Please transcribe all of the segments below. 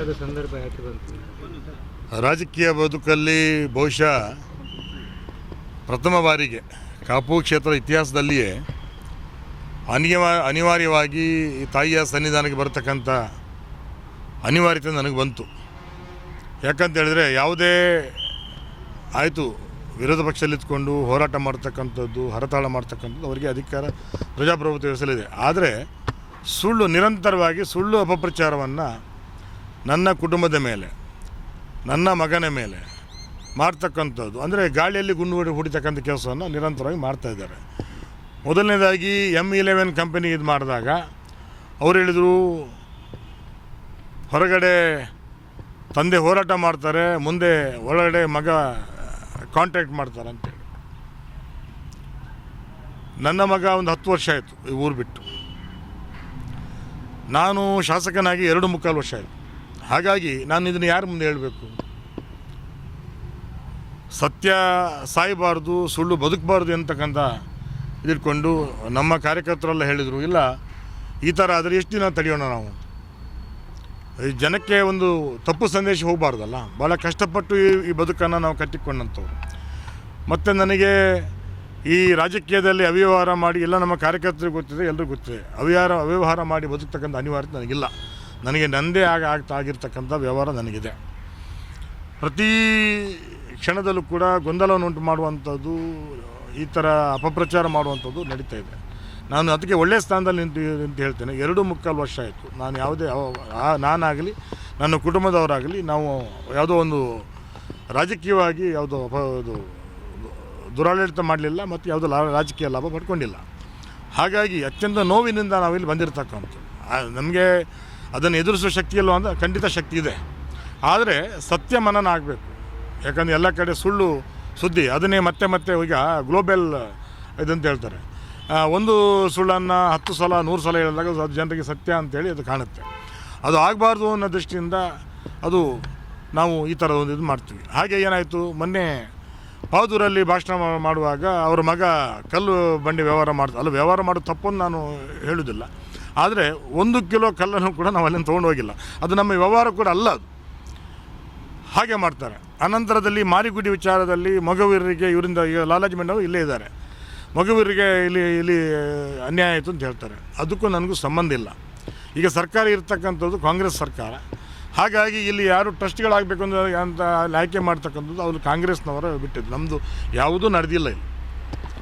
ಮಾಡಬೇಕಾದ ಸಂದರ್ಭ ಯಾಕೆ ಬಂತು? ರಾಜಕೀಯ ಬದುಕಲ್ಲಿ ಬಹುಶಃ ಪ್ರಥಮ ಬಾರಿಗೆ ಕಾಪು ಕ್ಷೇತ್ರ ಇತಿಹಾಸದಲ್ಲಿಯೇ ಅನಿವಾರ್ಯವಾಗಿ ತಾಯಿಯ ಸನ್ನಿಧಾನಕ್ಕೆ ಬರ್ತಕ್ಕಂಥ ಅನಿವಾರ್ಯತೆ ನನಗೆ ಬಂತು. ಯಾಕಂತ ಹೇಳಿದ್ರೆ ಯಾವುದೇ ಆಯಿತು ವಿರೋಧ ಪಕ್ಷದಲ್ಲಿ ಇದ್ಕೊಂಡು ಹೋರಾಟ ಮಾಡ್ತಕ್ಕಂಥದ್ದು, ಹರತಾಳ ಮಾಡ್ತಕ್ಕಂಥದ್ದು ಅವರಿಗೆ ಅಧಿಕಾರ ಪ್ರಜಾಪ್ರಭುತ್ವ ವ್ಯವಸ್ಥೆಯಲ್ಲಿದೆ. ಆದರೆ ಸುಳ್ಳು, ನಿರಂತರವಾಗಿ ಸುಳ್ಳು ಅಪಪ್ರಚಾರವನ್ನು ನನ್ನ ಕುಟುಂಬದ ಮೇಲೆ, ನನ್ನ ಮಗನ ಮೇಲೆ ಮಾಡ್ತಕ್ಕಂಥದ್ದು, ಅಂದರೆ ಗಾಳಿಯಲ್ಲಿ ಗುಂಡು ಹೊಡಿತಕ್ಕಂಥ ಕೆಲಸವನ್ನು ನಿರಂತರವಾಗಿ ಮಾಡ್ತಾಯಿದ್ದಾರೆ. ಮೊದಲನೇದಾಗಿ M11 ಕಂಪನಿ ಇದು ಮಾಡಿದಾಗ ಅವ್ರು ಹೇಳಿದರು, ಹೊರಗಡೆ ತಂದೆ ಹೋರಾಟ ಮಾಡ್ತಾರೆ, ಮುಂದೆ ಒಳಗಡೆ ಮಗ ಕಾಂಟ್ಯಾಕ್ಟ್ ಮಾಡ್ತಾರೆ ಅಂತೇಳಿ. ನನ್ನ ಮಗ ಒಂದು 10 ವರ್ಷ ಆಯಿತು ಈ ಊರು ಬಿಟ್ಟು. ನಾನು ಶಾಸಕನಾಗಿ 2.25 ವರ್ಷ ಆಯಿತು. ಹಾಗಾಗಿ ನಾನು ಇದನ್ನು ಯಾರ ಮುಂದೆ ಹೇಳಬೇಕು? ಸತ್ಯ ಸಾಯಬಾರ್ದು, ಸುಳ್ಳು ಬದುಕಬಾರ್ದು ಅಂತಕ್ಕಂಥ ಇದಿಟ್ಕೊಂಡು ನಮ್ಮ ಕಾರ್ಯಕರ್ತರೆಲ್ಲ ಹೇಳಿದರು, ಇಲ್ಲ ಈ ಥರ ಆದರೆ ಎಷ್ಟು ದಿನ ತಡೆಯೋಣ ನಾವು? ಈ ಜನಕ್ಕೆ ಒಂದು ತಪ್ಪು ಸಂದೇಶ ಹೋಗಬಾರ್ದಲ್ಲ. ಭಾಳ ಕಷ್ಟಪಟ್ಟು ಈ ಬದುಕನ್ನು ನಾವು ಕಟ್ಟಿಕೊಂಡಂಥವ್ರು. ಮತ್ತು ನನಗೆ ಈ ರಾಜಕೀಯದಲ್ಲಿ ಅವ್ಯವಹಾರ ಮಾಡಿ, ಎಲ್ಲ ನಮ್ಮ ಕಾರ್ಯಕರ್ತರಿಗೆ ಗೊತ್ತಿದೆ, ಎಲ್ಲರಿಗೂ ಗೊತ್ತಿದೆ, ಅವ್ಯವಹಾರ ಮಾಡಿ ಬದುಕ್ತಕ್ಕಂಥ ಅನಿವಾರ್ಯತೆ ನನಗಿಲ್ಲ. ನನಗೆ ನನ್ನದೇ ಆಗಿರ್ತಕ್ಕಂಥ ವ್ಯವಹಾರ ನನಗಿದೆ. ಪ್ರತಿ ಕ್ಷಣದಲ್ಲೂ ಕೂಡ ಗೊಂದಲವನ್ನು ಉಂಟು ಮಾಡುವಂಥದ್ದು, ಈ ಥರ ಅಪಪ್ರಚಾರ ಮಾಡುವಂಥದ್ದು ನಡೀತಾ ಇದೆ. ನಾನು ಅದಕ್ಕೆ ಒಳ್ಳೆಯ ಸ್ಥಾನದಲ್ಲಿ ನಿಂತು ಹೇಳ್ತೇನೆ. 2.25 ವರ್ಷ ಆಯಿತು ನಾನು ಯಾವುದೇ ನಾನಾಗಲಿ ನನ್ನ ಕುಟುಂಬದವರಾಗಲಿ ನಾವು ಯಾವುದೋ ಒಂದು ರಾಜಕೀಯವಾಗಿ ಯಾವುದೋ ದುರಾಡಳಿತ ಮಾಡಲಿಲ್ಲ ಮತ್ತು ಯಾವುದೋ ರಾಜಕೀಯ ಲಾಭ ಪಡ್ಕೊಂಡಿಲ್ಲ. ಹಾಗಾಗಿ ಅತ್ಯಂತ ನೋವಿನಿಂದ ನಾವಿಲ್ಲಿ ಬಂದಿರತಕ್ಕಂಥದ್ದು. ನಮಗೆ ಅದನ್ನು ಎದುರಿಸೋ ಶಕ್ತಿ ಇಲ್ಲೋ ಅಂದರೆ ಖಂಡಿತ ಶಕ್ತಿ ಇದೆ. ಆದರೆ ಸತ್ಯ ಮನನ ಆಗಬೇಕು. ಯಾಕಂದರೆ ಎಲ್ಲ ಕಡೆ ಸುಳ್ಳು ಸುದ್ದಿ, ಅದನ್ನೇ ಮತ್ತೆ ಮತ್ತೆ ಈಗ ಗ್ಲೋಬಲ್ ಇದಂತ ಹೇಳ್ತಾರೆ. ಒಂದು ಸುಳ್ಳನ್ನು 10 ಸಲ 100 ಸಲ ಹೇಳಿದಾಗ ಅದು ಜನರಿಗೆ ಸತ್ಯ ಅಂತೇಳಿ ಅದು ಕಾಣುತ್ತೆ. ಅದು ಆಗಬಾರ್ದು ಅನ್ನೋ ದೃಷ್ಟಿಯಿಂದ ಅದು ನಾವು ಈ ಥರ ಒಂದು ಇದು ಮಾಡ್ತೀವಿ. ಹಾಗೆ ಏನಾಯಿತು, ಮೊನ್ನೆ ಪಾವದೂರಲ್ಲಿ ಭಾಷಣ ಮಾಡುವಾಗ ಅವರ ಮಗ ಕಲ್ಲು ಬಂಡಿ ವ್ಯವಹಾರ ಮಾಡೋದು ತಪ್ಪನ್ನು ನಾನು ಹೇಳೋದಿಲ್ಲ. ಆದರೆ 1 ಕಿಲೋ ಕಲ್ಲನ್ನು ಕೂಡ ನಾವು ಅಲ್ಲಿಂದ ತೊಗೊಂಡು ಹೋಗಿಲ್ಲ. ಅದು ನಮ್ಮ ವ್ಯವಹಾರ ಕೂಡ ಅಲ್ಲ, ಅದು ಹಾಗೆ ಮಾಡ್ತಾರೆ. ಅನಂತರದಲ್ಲಿ ಮಾರಿಗುಡಿ ವಿಚಾರದಲ್ಲಿ ಮಗುವೀರರಿಗೆ ಇವರಿಂದ ಈಗ ಲಾಲಾಜಿ ಮಂಡವರು ಇಲ್ಲೇ ಇದ್ದಾರೆ, ಮಗುವೀರಿಗೆ ಇಲ್ಲಿ ಅನ್ಯಾಯ ಆಯಿತು ಅಂತ ಹೇಳ್ತಾರೆ. ಅದಕ್ಕೂ ನನಗೂ ಸಂಬಂಧ ಇಲ್ಲ. ಈಗ ಸರ್ಕಾರ ಇರ್ತಕ್ಕಂಥದ್ದು ಕಾಂಗ್ರೆಸ್ ಸರ್ಕಾರ. ಹಾಗಾಗಿ ಇಲ್ಲಿ ಯಾರು ಟ್ರಸ್ಟ್ಗಳಾಗಬೇಕು ಅಂತ ಆಯ್ಕೆ ಮಾಡ್ತಕ್ಕಂಥದ್ದು ಅವ್ರು ಕಾಂಗ್ರೆಸ್ನವರ ಬಿಟ್ಟಿದ್ದು, ನಮ್ಮದು ಯಾವುದೂ ನಡೆದಿಲ್ಲ ಇಲ್ಲಿ.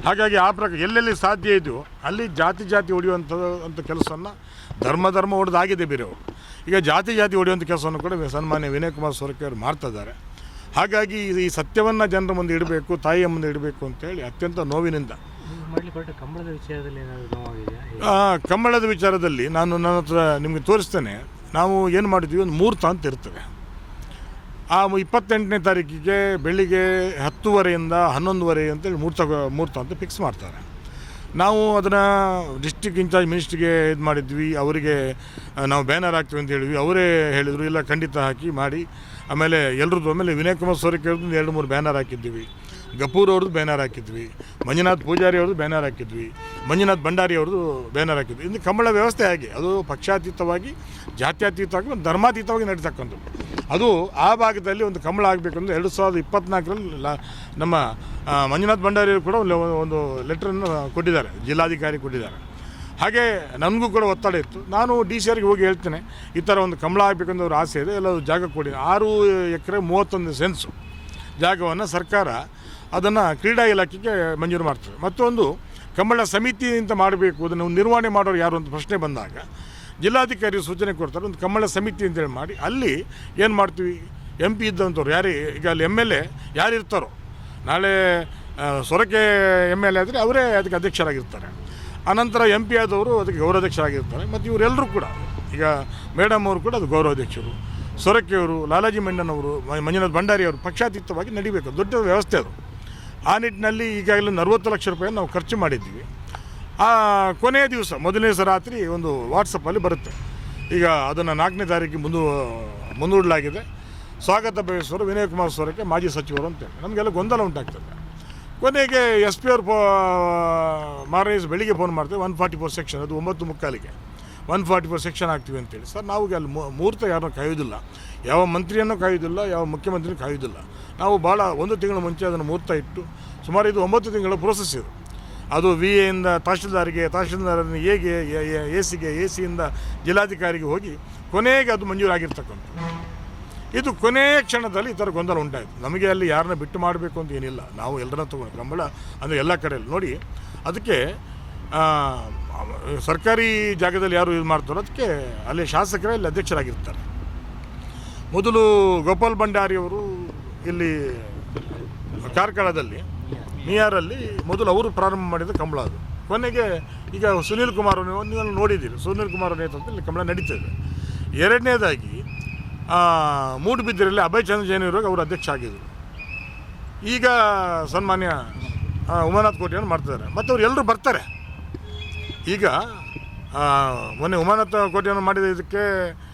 ಹಾಗಾಗಿ ಆ ಪ್ರಕಾರ ಎಲ್ಲೆಲ್ಲಿ ಸಾಧ್ಯ ಇದೆಯೋ ಅಲ್ಲಿ ಜಾತಿ ಹೊಡೆಯುವಂಥ ಕೆಲಸವನ್ನು ಧರ್ಮ ಹೊಡೆದಾಗಿದೆ ಬೇರೆಯವರು. ಈಗ ಜಾತಿ ಹೊಡೆಯುವಂಥ ಕೆಲಸವನ್ನು ಕೂಡ ಸನ್ಮಾನ್ಯ ವಿನಯ್ ಕುಮಾರ್ ಸೊರಕೆ ಅವರು ಮಾಡ್ತಿದ್ದಾರೆ. ಹಾಗಾಗಿ ಈ ಸತ್ಯವನ್ನು ಜನರ ಮುಂದೆ ಇಡಬೇಕು, ತಾಯಿಯ ಮುಂದೆ ಇಡಬೇಕು ಅಂತೇಳಿ ಅತ್ಯಂತ ನೋವಿನಿಂದ. ಕಂಬಳದ ವಿಚಾರದಲ್ಲಿ ಕಂಬಳದ ವಿಚಾರದಲ್ಲಿ ನನ್ನ ಹತ್ರ ನಿಮಗೆ ತೋರಿಸ್ತೇನೆ. ನಾವು ಏನು ಮಾಡಿದ್ವಿ, ಒಂದು ಮುಹೂರ್ತ ಅಂತ ಇರ್ತದೆ. ಆ 28ನೇ ತಾರೀಕಿಗೆ ಬೆಳಿಗ್ಗೆ 10:30ಯಿಂದ 11:30 ಅಂತೇಳಿ ಮುಹೂರ್ತ ಅಂತ ಫಿಕ್ಸ್ ಮಾಡ್ತಾರೆ. ನಾವು ಅದನ್ನು ಡಿಸ್ಟ್ರಿಕ್ಟ್ ಇನ್ಚಾರ್ಜ್ ಮಿನಿಸ್ಟ್ರಿಗೆ ಇದು ಮಾಡಿದ್ವಿ, ಅವರಿಗೆ ನಾವು ಬ್ಯಾನರ್ ಹಾಕ್ತೀವಿ ಅಂತ ಹೇಳಿದ್ವಿ. ಅವರೇ ಹೇಳಿದರು, ಇಲ್ಲ ಖಂಡಿತ ಹಾಕಿ ಮಾಡಿ. ಆಮೇಲೆ ಎಲ್ಲರದ್ದು, ಆಮೇಲೆ ವಿನಯ್ ಕುಮಾರ್ ಸೊರಕೆ ಅವ್ರದ್ದು 2-3 ಬ್ಯಾನರ್ ಹಾಕಿದ್ವಿ, ಗಪೂರ್ ಅವ್ರದ್ದು ಬ್ಯಾನರ್ ಹಾಕಿದ್ವಿ, ಮಂಜುನಾಥ್ ಪೂಜಾರಿ ಅವ್ರದ್ದು ಬ್ಯಾನರ್ ಹಾಕಿದ್ವಿ, ಮಂಜುನಾಥ್ ಭಂಡಾರಿ ಅವ್ರದ್ದು ಬ್ಯಾನರ್ ಹಾಕಿದ್ವಿ. ಇನ್ನು ಕಂಬಳ ವ್ಯವಸ್ಥೆ ಹಾಗೆ, ಅದು ಪಕ್ಷಾತೀತವಾಗಿ, ಜಾತ್ಯತೀತವಾಗಿ, ಧರ್ಮಾತೀತವಾಗಿ ನಡೀತಕ್ಕಂಥದ್ದು. ಅದು ಆ ಭಾಗದಲ್ಲಿ ಒಂದು ಕಂಬಳ ಆಗಬೇಕಂದ್ರೆ 2024ರಲ್ಲಿ ನಮ್ಮ ಮಂಜುನಾಥ್ ಭಂಡಾರಿ ಕೂಡ ಒಂದು ಲೆಟ್ರನ್ನು ಕೊಟ್ಟಿದ್ದಾರೆ, ಜಿಲ್ಲಾಧಿಕಾರಿ ಕೊಟ್ಟಿದ್ದಾರೆ. ಹಾಗೆ ನನಗೂ ಕೂಡ ಒತ್ತಡ ಇತ್ತು. ನಾನು DC ಅವರಿಗೆ ಹೋಗಿ ಹೇಳ್ತೇನೆ, ಈ ಥರ ಒಂದು ಕಂಬಳ ಆಗಬೇಕಂದ್ರೆ ಅವ್ರ ಆಸೆ ಇದೆ, ಎಲ್ಲ ಜಾಗ ಕೊಡಿ. 6 ಎಕರೆ 31 ಸೆನ್ಸು ಜಾಗವನ್ನು ಸರ್ಕಾರ ಅದನ್ನು ಕ್ರೀಡಾ ಇಲಾಖೆಗೆ ಮಂಜೂರು ಮಾಡ್ತದೆ. ಮತ್ತೊಂದು ಕಂಬಳ ಸಮಿತಿ ಅಂತ ಮಾಡಬೇಕು, ಅದನ್ನು ನಿರ್ವಹಣೆ ಮಾಡೋರು ಯಾರು ಅಂತ ಪ್ರಶ್ನೆ ಬಂದಾಗ ಜಿಲ್ಲಾಧಿಕಾರಿ ಸೂಚನೆ ಕೊಡ್ತಾರೆ, ಒಂದು ಕಂಬಳ ಸಮಿತಿ ಅಂತೇಳಿ ಮಾಡಿ. ಅಲ್ಲಿ ಏನು ಮಾಡ್ತೀವಿ, MP ಇದ್ದಂಥವ್ರು ಯಾರು, ಈಗ ಅಲ್ಲಿ MLA ಯಾರು ಇರ್ತಾರೋ, ನಾಳೆ ಸೊರಕೆ MLA ಆದರೆ ಅವರೇ ಅದಕ್ಕೆ ಅಧ್ಯಕ್ಷರಾಗಿರ್ತಾರೆ. ಅನಂತರ MP ಆದವರು ಅದಕ್ಕೆ ಗೌರವಾಧ್ಯಕ್ಷರಾಗಿರ್ತಾರೆ. ಮತ್ತು ಇವರೆಲ್ಲರೂ ಕೂಡ, ಈಗ ಮೇಡಮ್ ಅವರು ಕೂಡ ಅದು ಗೌರವಾಧ್ಯಕ್ಷರು, ಸೊರಕೆಯವರು, ಲಾಲಾಜಿ ಮಂಡನವರು, ಮಂಜುನಾಥ್ ಭಂಡಾರಿ ಅವರು ಪಕ್ಷಾತೀತವಾಗಿ ನಡಿಬೇಕು. ದೊಡ್ಡ ವ್ಯವಸ್ಥೆ ಅದು. ಆ ನಿಟ್ಟಿನಲ್ಲಿ ಈಗಾಗಲೇ 40 ಲಕ್ಷ ರೂಪಾಯಿ ನಾವು ಖರ್ಚು ಮಾಡಿದ್ದೀವಿ. ಆ ಕೊನೆಯ ದಿವಸ, ಮೊದಲನೇ ದಿವಸ ರಾತ್ರಿ ಒಂದು ವಾಟ್ಸಪ್ಪಲ್ಲಿ ಬರುತ್ತೆ, ಈಗ ಅದನ್ನು 4ನೇ ತಾರೀಕಿಗೆ ಮುಂದೂಡಲಾಗಿದೆ, ಸ್ವಾಗತ ಬಯಸುವರು ವಿನಯ್ ಕುಮಾರ್ ಸೊರಕೆ ಮಾಜಿ ಸಚಿವರು ಅಂತೇಳಿ. ನಮಗೆಲ್ಲ ಗೊಂದಲ ಉಂಟಾಗ್ತದೆ. ಕೊನೆಗೆ SP ಅವರು ಮಾರನೇ ಬೆಳಿಗ್ಗೆ ಫೋನ್ ಮಾಡ್ತೇವೆ, 144 ಸೆಕ್ಷನ್, ಅದು 9:45ಗೆ 144 ಸೆಕ್ಷನ್ ಆಗ್ತೀವಿ ಅಂತೇಳಿ. ಸರ್ ನಾವು ಅಲ್ಲಿ ಮುಹೂರ್ತ ಯಾರನ್ನೂ ಕಾಯೋದಿಲ್ಲ, ಯಾವ ಮಂತ್ರಿಯನ್ನು ಕಾಯುವುದಿಲ್ಲ, ಯಾವ ಮುಖ್ಯಮಂತ್ರಿನೂ ಕಾಯುವುದಿಲ್ಲ. ನಾವು ಭಾಳ 1 ತಿಂಗಳ ಮುಂಚೆ ಅದನ್ನು ಮುಹೂರ್ತ ಇಟ್ಟು ಸುಮಾರು ಇದು 9 ತಿಂಗಳ ಪ್ರೋಸೆಸ್ ಇದು. ಅದು ವಿ ಎಯಿಂದ ತಹಶೀಲ್ದಾರ್ಗೆ, ತಹಶೀಲ್ದಾರನ್ನು ಎಗೆ, ಎ ಸಿಗೆ, ಎ ಸಿಯಿಂದ ಜಿಲ್ಲಾಧಿಕಾರಿಗೆ ಹೋಗಿ ಕೊನೆಗೆ ಅದು ಮಂಜೂರಾಗಿರ್ತಕ್ಕಂಥ. ಇದು ಕೊನೆಯ ಕ್ಷಣದಲ್ಲಿ ಈ ಥರ ಗೊಂದಲ ಉಂಟಾಯಿತು. ನಮಗೆ ಅಲ್ಲಿ ಯಾರನ್ನ ಬಿಟ್ಟು ಮಾಡಬೇಕು ಅಂತ ಏನಿಲ್ಲ, ನಾವು ಎಲ್ಲರನ್ನ ತೊಗೊಂಡು ಕಂಬಳ ಅಂದರೆ ಎಲ್ಲ ಕಡೆಯಲ್ಲಿ ನೋಡಿ. ಅದಕ್ಕೆ ಸರ್ಕಾರಿ ಜಾಗದಲ್ಲಿ ಯಾರು ಇದು ಮಾಡ್ತಾರೋ ಅದಕ್ಕೆ ಅಲ್ಲಿ ಶಾಸಕರೇ ಇಲ್ಲಿ ಅಧ್ಯಕ್ಷರಾಗಿರ್ತಾರೆ. ಮೊದಲು ಗೋಪಾಲ್ ಭಂಡಾರಿಯವರು ಇಲ್ಲಿ ಕಾರ್ಕಳದಲ್ಲಿ ನಿಯಾರಲ್ಲಿ ಮೊದಲು ಅವರು ಪ್ರಾರಂಭ ಮಾಡಿದ ಕಂಬಳ ಅದು. ಕೊನೆಗೆ ಈಗ ಸುನೀಲ್ ಕುಮಾರ್ ನೀವು ನೋಡಿದ್ದೀರಿ, ಸುನೀಲ್ ಕುಮಾರ್ ನೇತೃತ್ವದಲ್ಲಿ ಕಂಬಳ ನಡೀತದೆ. ಎರಡನೇದಾಗಿ ಮೂಡುಬಿದ್ರೆಯಲ್ಲಿ ಅಭಯ್ ಚಂದ್ರ ಜೈನ್ ಇರುವಾಗ ಅವರು ಅಧ್ಯಕ್ಷ ಆಗಿದ್ದರು. ಈಗ ಸನ್ಮಾನ್ಯ ಉಮಾನಾಥ್ ಕೋಟಿಯನ್ನು ಮಾಡ್ತಿದ್ದಾರೆ, ಮತ್ತು ಅವ್ರು ಎಲ್ಲರೂ ಬರ್ತಾರೆ. ಈಗ ಮೊನ್ನೆ ಉಮಾನಾಥ್ ಕೋಟಿಯನ್ನು ಮಾಡಿದ ಇದಕ್ಕೆ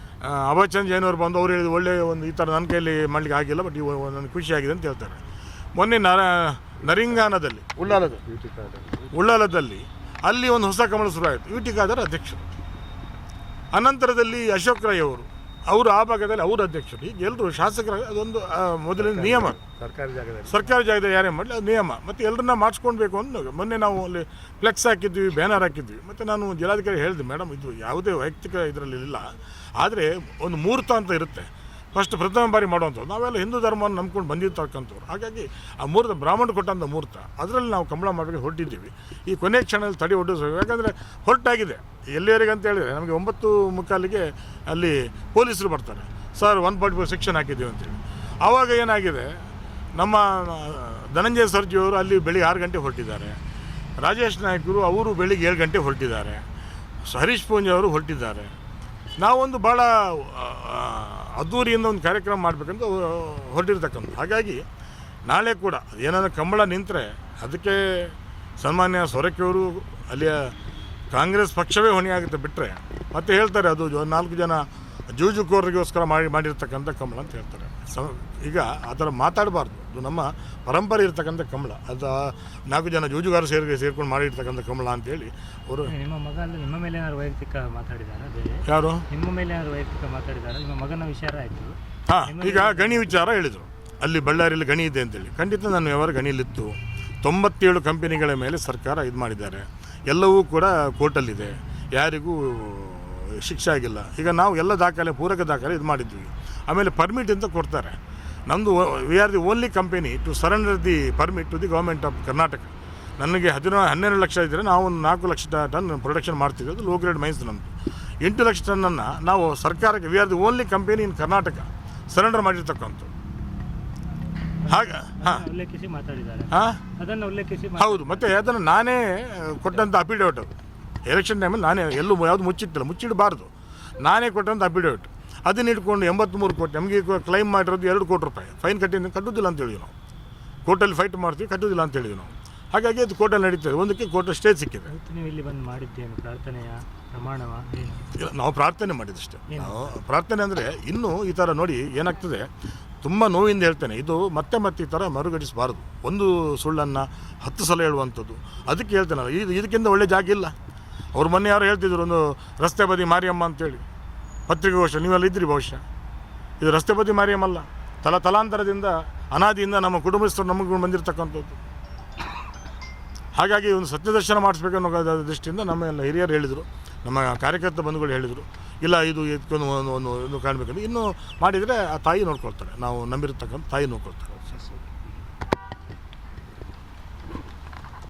ಅಭಯ್ ಚಂದ್ರ ಜೈನ್ ಅವರು ಬಂದು ಅವ್ರು ಹೇಳಿದ ಒಳ್ಳೆಯ ಒಂದು ಈ ಥರ ನನ್ನ ಕೈಯಲ್ಲಿ ಮಾಡಲಿಕ್ಕೆ ಆಗಿಲ್ಲ, ಬಟ್ ಇವು ನನಗೆ ಖುಷಿಯಾಗಿದೆ ಅಂತ ಹೇಳ್ತಾರೆ. ಮೊನ್ನೆ ನರಿಂಗಾನದಲ್ಲಿ ಉಳ್ಳಾಲದಲ್ಲಿ ಅಲ್ಲಿ ಒಂದು ಹೊಸ ಕಂಬಳ ಶುರುವಾಯಿತು. ಯು ಟಿ ಖಾದರ್ ಅಧ್ಯಕ್ಷರು. ಅನಂತರದಲ್ಲಿ ಅಶೋಕ್ ರೈ ಅವರು ಆ ಭಾಗದಲ್ಲಿ ಅವರು ಅಧ್ಯಕ್ಷರು. ಈಗ ಎಲ್ಲರೂ ಶಾಸಕರ ಅದೊಂದು ಮೊದಲಿನ ನಿಯಮ. ಸರ್ಕಾರಿ ಜಾಗದಲ್ಲಿ ಯಾರೇ ಮಾಡಲಿ ಅದು ನಿಯಮ. ಮತ್ತು ಎಲ್ಲರನ್ನ ಮಾಡಿಸ್ಕೊಳ್ಬೇಕು ಅಂತ ಮೊನ್ನೆ ನಾವು ಅಲ್ಲಿ ಫ್ಲೆಕ್ಸ್ ಹಾಕಿದ್ವಿ, ಬ್ಯಾನರ್ ಹಾಕಿದ್ವಿ. ಮತ್ತು ನಾನು ಜಿಲ್ಲಾಧಿಕಾರಿ ಹೇಳಿದೆ, ಮೇಡಮ್ ಇದು ಯಾವುದೇ ವೈಯಕ್ತಿಕ ಇದರಲ್ಲಿ ಇಲ್ಲ, ಆದರೆ ಒಂದು ಮುಹೂರ್ತ ಅಂತ ಇರುತ್ತೆ. ಫಸ್ಟ್ ಪ್ರಥಮ ಬಾರಿ ಮಾಡುವಂಥದ್ದು. ನಾವೆಲ್ಲ ಹಿಂದೂ ಧರ್ಮವನ್ನು ನಂಬ್ಕೊಂಡು ಬಂದಿರ್ತಕ್ಕಂಥವ್ರು. ಹಾಗಾಗಿ ಆ ಮುಹೂರ್ತ ಬ್ರಾಹ್ಮಣ ಕೊಟ್ಟಂಥ ಮುಹೂರ್ತ ಅದರಲ್ಲಿ ನಾವು ಕಂಬಳ ಮಾಡಬೇಕು ಹೊರಟಿದ್ದೀವಿ. ಈ ಕೊನೆಯ ಕ್ಷಣದಲ್ಲಿ ತಡೆ ಒಡ್ಡಿಸಬೇಕು. ಯಾಕಂದರೆ ಹೊರಟಾಗಿದೆ ಎಲ್ಲಿವರೆಗೆ ಅಂತ ಹೇಳಿದರೆ ನಮಗೆ 9:45ಗೆ ಅಲ್ಲಿ ಪೊಲೀಸರು ಬರ್ತಾರೆ. ಸರ್ 144 ಸೆಕ್ಷನ್ ಹಾಕಿದ್ದೀವಿ ಅಂತೇಳಿ. ಆವಾಗ ಏನಾಗಿದೆ, ನಮ್ಮ ಧನಂಜಯ ಸರ್ಜಿಯವರು ಅಲ್ಲಿ ಬೆಳಿಗ್ಗೆ 6 ಗಂಟೆ ಹೊರಟಿದ್ದಾರೆ. ರಾಜೇಶ್ ನಾಯ್ಕರು ಅವರು ಬೆಳಿಗ್ಗೆ 7 ಗಂಟೆ ಹೊರಟಿದ್ದಾರೆ. ಹರೀಶ್ ಪೂಂಜಿ ಅವರು ಹೊರಟಿದ್ದಾರೆ. ನಾವೊಂದು ಭಾಳ ಅದ್ದೂರಿಯಿಂದ ಒಂದು ಕಾರ್ಯಕ್ರಮ ಮಾಡಬೇಕಂತ ಹೊರಟಿರ್ತಕ್ಕಂಥ. ಹಾಗಾಗಿ ನಾಳೆ ಕೂಡ ಏನಾದರೂ ಕಂಬಳ ನಿಂತರೆ ಅದಕ್ಕೆ ಸನ್ಮಾನ್ಯ ಸೊರಕೆಯವರು ಅಲ್ಲಿಯ ಕಾಂಗ್ರೆಸ್ ಪಕ್ಷವೇ ಹೊಣೆಯಾಗುತ್ತೆ ಬಿಟ್ಟರೆ ಮತ್ತೆ ಹೇಳ್ತಾರೆ ಅದು 4 ಜನ ಜೂಜುಕೋರರಿಗೋಸ್ಕರ ಮಾಡಿರ್ತಕ್ಕಂಥ ಕಂಬಳ ಅಂತ ಹೇಳ್ತಾರೆ. ಈಗ ಆ ಥರ ಮಾತಾಡಬಾರ್ದು. ಅದು ನಮ್ಮ ಪರಂಪರೆ ಇರ್ತಕ್ಕಂಥ ಕಂಬಳ. ಅದು 4 ಜನ ಜೂಜುಗಾರ ಸೇರ್ಕೊಂಡು ಮಾಡಿರ್ತಕ್ಕಂಥ ಕಂಬಳ ಅಂತೇಳಿ ಅವರು. ನಿಮ್ಮ ಮಗ ಅಲ್ಲಿ ನಿಮ್ಮ ಮೇಲೆ ಏನಾದ್ರು ವೈಯಕ್ತಿಕ ಮಾತಾಡಿದ್ದಾರೆ? ಯಾರು ನಿಮ್ಮ ಮೇಲೆ ಏನಾದ್ರು ವೈಯಕ್ತಿಕ ಮಾತಾಡಿದ್ದಾರೆ? ನಿಮ್ಮ ಮಗನ ವಿಚಾರ ಆಯಿತು. ಹಾಂ, ಈಗ ಗಣಿ ವಿಚಾರ ಹೇಳಿದರು. ಅಲ್ಲಿ ಬಳ್ಳಾರಿಯಲ್ಲಿ ಗಣಿ ಇದೆ ಅಂತೇಳಿ. ಖಂಡಿತ ನಾನು ವ್ಯವಹಾರ ಗಣಿಲಿತ್ತು. 97 ಕಂಪನಿಗಳ ಮೇಲೆ ಸರ್ಕಾರ ಇದು ಮಾಡಿದ್ದಾರೆ. ಎಲ್ಲವೂ ಕೂಡ ಕೋರ್ಟಲ್ಲಿದೆ, ಯಾರಿಗೂ ಶಿಕ್ಷೆ ಆಗಿಲ್ಲ. ಈಗ ನಾವು ಎಲ್ಲ ದಾಖಲೆ ಪೂರಕ ದಾಖಲೆ ಇದು ಮಾಡಿದ್ವಿ. ಆಮೇಲೆ ಪರ್ಮಿಟ್ ಅಂತ ಕೊಡ್ತಾರೆ. ನಮ್ಮದು we are the only company to surrender the permit to the government of Karnataka. ನನಗೆ 12 ಲಕ್ಷ ಇದ್ದರೆ ನಾವು ಒಂದು 4 ಲಕ್ಷ ಟನ್ ಪ್ರೊಡಕ್ಷನ್ ಮಾಡ್ತಿದ್ವಿ. ಅದು ಲೋ ಗ್ರೇಡ್ ಮೈನ್ಸ್ ನಮ್ಮದು. 8 ಲಕ್ಷ ಟನ್ನನ್ನು ನಾವು ಸರ್ಕಾರಕ್ಕೆ V are the only company in Karnataka surrender ಮಾಡಿರ್ತಕ್ಕಂಥ. ಹಾಗೆ ಉಲ್ಲೇಖಿಸಿ ಮಾತಾಡಿದ್ದಾರೆ. ಅದನ್ನು ಉಲ್ಲೇಖಿಸಿ ಹೌದು. ಮತ್ತು ಅದನ್ನು ನಾನೇ ಕೊಟ್ಟಂಥ ಅಫಿಡೇವಿಟ್. ಅದು ಎಲೆಕ್ಷನ್ ಟೈಮಲ್ಲಿ ನಾನೇ ಯಾವುದು ಮುಚ್ಚಿಟ್ಟಿಲ್ಲ, ಮುಚ್ಚಿಡಬಾರ್ದು. ನಾನೇ ಕೊಟ್ಟಂಥ ಅಫಿಡೇವಿಟ್. ಅದನ್ನ ಇಟ್ಕೊಂಡು 83 ಕೋಟಿ ನಮಗೆ ಕ್ಲೈಮ್ ಮಾಡಿರೋದು 2 ಕೋಟಿ ರೂಪಾಯಿ ಫೈನ್ ಕಟ್ಟುವುದಿಲ್ಲ ಅಂತ ಹೇಳಿದ್ವಿ ನಾವು. ಕೋರ್ಟಲ್ಲಿ ಫೈಟ್ ಮಾಡ್ತೀವಿ, ಕಟ್ಟುವುದಿಲ್ಲ ಅಂತ ಹೇಳಿದ್ವಿ ನಾವು. ಹಾಗಾಗಿ ಅದು ಕೋರ್ಟಲ್ಲಿ ನಡೀತದೆ. ಒಂದಕ್ಕೆ ಕೋರ್ಟ್ ಸ್ಟೇ ಸಿಕ್ಕಿದೆ. ನೀವು ಇಲ್ಲಿ ಬಂದು ಮಾಡಿದ್ದೇನು ಪ್ರಾರ್ಥನೆಯ ಪ್ರಮಾಣವ? ಇಲ್ಲ, ನಾವು ಪ್ರಾರ್ಥನೆ ಮಾಡಿದಷ್ಟೇ. ನಾವು ಪ್ರಾರ್ಥನೆ ಅಂದರೆ ಇನ್ನೂ ಈ ಥರ ನೋಡಿ ಏನಾಗ್ತದೆ, ತುಂಬ ನೋವಿಂದ ಹೇಳ್ತೇನೆ, ಇದು ಮತ್ತೆ ಈ ಥರ ಮರುಗಡಿಸಬಾರ್ದು. ಒಂದು ಸುಳ್ಳನ್ನು 10 ಸಲ ಹೇಳುವಂಥದ್ದು. ಅದಕ್ಕೆ ಹೇಳ್ತೇನಲ್ಲ, ಇದಕ್ಕಿಂತ ಒಳ್ಳೆ ಜಾಗ ಇಲ್ಲ. ಅವ್ರು ಮೊನ್ನೆ ಯಾರು ಹೇಳ್ತಿದ್ರು, ಒಂದು ರಸ್ತೆ ಬದಿ ಮಾರಿಯಮ್ಮ ಅಂತೇಳಿ ಪತ್ರಿಕಾಗೋಷ್ಠಿ, ನೀವೆಲ್ಲ ಇದ್ರಿ ಬಹುಶಃ. ಇದು ರಸ್ತೆ ಬದಿ ಮಾರಿಯಮ್ಮಲ್ಲ, ತಲಾಂತರದಿಂದ ಅನಾದಿಯಿಂದ ನಮ್ಮ ಕುಟುಂಬಸ್ಥರು ನಮಗೆ ಬಂದಿರತಕ್ಕಂಥದ್ದು. ಹಾಗಾಗಿ ಒಂದು ಸತ್ಯದರ್ಶನ ಮಾಡಿಸ್ಬೇಕನ್ನೋ ದೃಷ್ಟಿಯಿಂದ ನಮ್ಮ ಎಲ್ಲ ಹಿರಿಯರು ಹೇಳಿದರು, ನಮ್ಮ ಕಾರ್ಯಕರ್ತ ಬಂಧುಗಳು ಹೇಳಿದರು, ಇಲ್ಲ ಇದು ಇದಕ್ಕೊಂದು ಒಂದು ಕಾಣಬೇಕಂದ್ರೆ ಇನ್ನೂ ಮಾಡಿದರೆ ಆ ತಾಯಿ ನೋಡ್ಕೊಳ್ತಾರೆ. ನಾವು ನಂಬಿರ್ತಕ್ಕಂಥ ತಾಯಿ ನೋಡ್ಕೊಳ್ತಾರೆ.